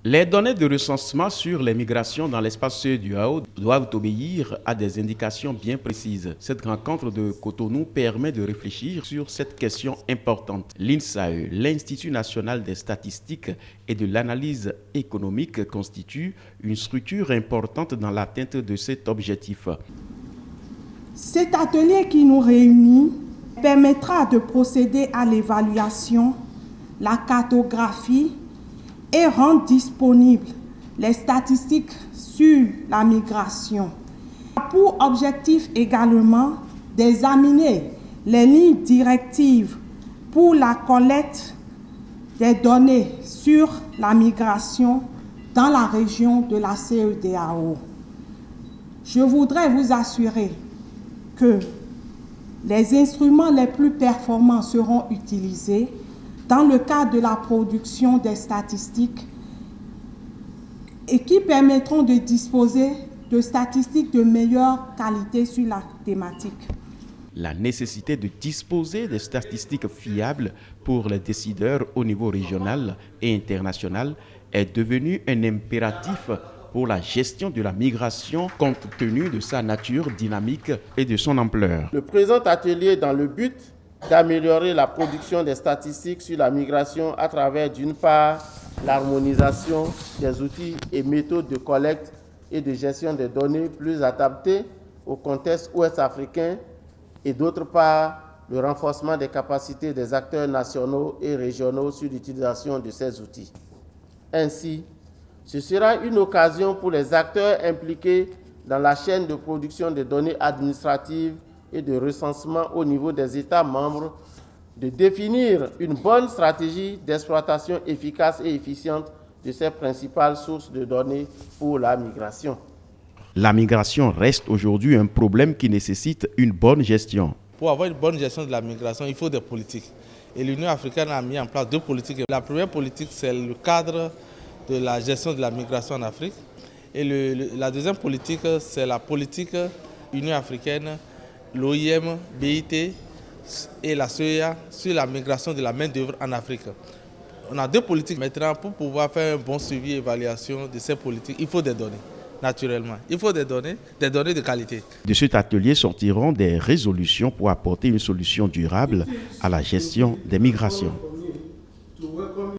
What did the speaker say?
Les données de recensement sur les migrations dans l'espace CEDEAO doivent obéir à des indications bien précises. Cette rencontre de Cotonou permet de réfléchir sur cette question importante. L'INSAE, l'Institut national des statistiques et de l'analyse économique, constitue une structure importante dans l'atteinte de cet objectif. Cet atelier qui nous réunit permettra de procéder à l'évaluation, la cartographie et rendre disponibles les statistiques sur la migration. Pour objectif également d'examiner les lignes directives pour la collecte des données sur la migration dans la région de la CEDEAO. Je voudrais vous assurer que les instruments les plus performants seront utilisés dans le cadre de la production des statistiques et qui permettront de disposer de statistiques de meilleure qualité sur la thématique. La nécessité de disposer de statistiques fiables pour les décideurs au niveau régional et international est devenue un impératif pour la gestion de la migration compte tenu de sa nature dynamique et de son ampleur. Le présent atelier dans le but d'améliorer la production des statistiques sur la migration à travers, d'une part, l'harmonisation des outils et méthodes de collecte et de gestion des données plus adaptés au contexte ouest-africain et d'autre part, le renforcement des capacités des acteurs nationaux et régionaux sur l'utilisation de ces outils. Ainsi, ce sera une occasion pour les acteurs impliqués dans la chaîne de production des données administratives et de recensement au niveau des États membres de définir une bonne stratégie d'exploitation efficace et efficiente de ces principales sources de données pour la migration. La migration reste aujourd'hui un problème qui nécessite une bonne gestion. Pour avoir une bonne gestion de la migration, il faut des politiques. Et l'Union africaine a mis en place deux politiques. La première politique, c'est le cadre de la gestion de la migration en Afrique. Et la deuxième politique, c'est la politique Union africaine, l'OIM, BIT et la CEA sur la migration de la main-d'œuvre en Afrique. On a deux politiques maintenant. Pour pouvoir faire un bon suivi et évaluation de ces politiques, il faut des données, naturellement. Il faut des données de qualité. De cet atelier sortiront des résolutions pour apporter une solution durable à la gestion des migrations.